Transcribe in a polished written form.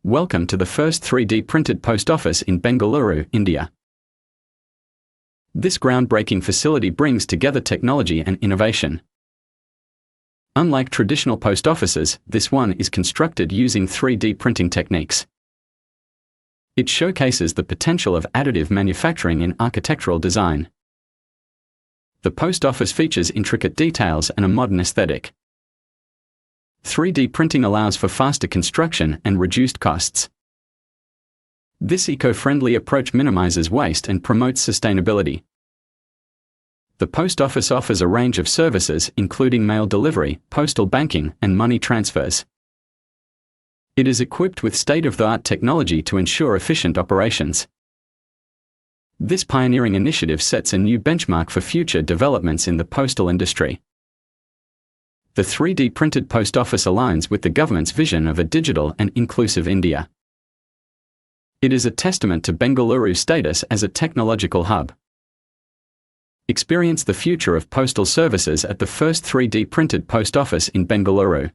Welcome to the first 3D printed post office in Bengaluru, India. This groundbreaking facility brings together technology and innovation. Unlike traditional post offices, this one is constructed using 3D printing techniques. It showcases the potential of additive manufacturing in architectural design. The post office features intricate details and a modern aesthetic. 3D printing allows for faster construction and reduced costs. This eco-friendly approach minimizes waste and promotes sustainability. The post office offers a range of services including mail delivery, postal banking, and money transfers. It is equipped with state-of-the-art technology to ensure efficient operations. This pioneering initiative sets a new benchmark for future developments in the postal industry. The 3D printed post office aligns with the government's vision of a digital and inclusive India. It is a testament to Bengaluru's status as a technological hub. Experience the future of postal services at the first 3D printed post office in Bengaluru.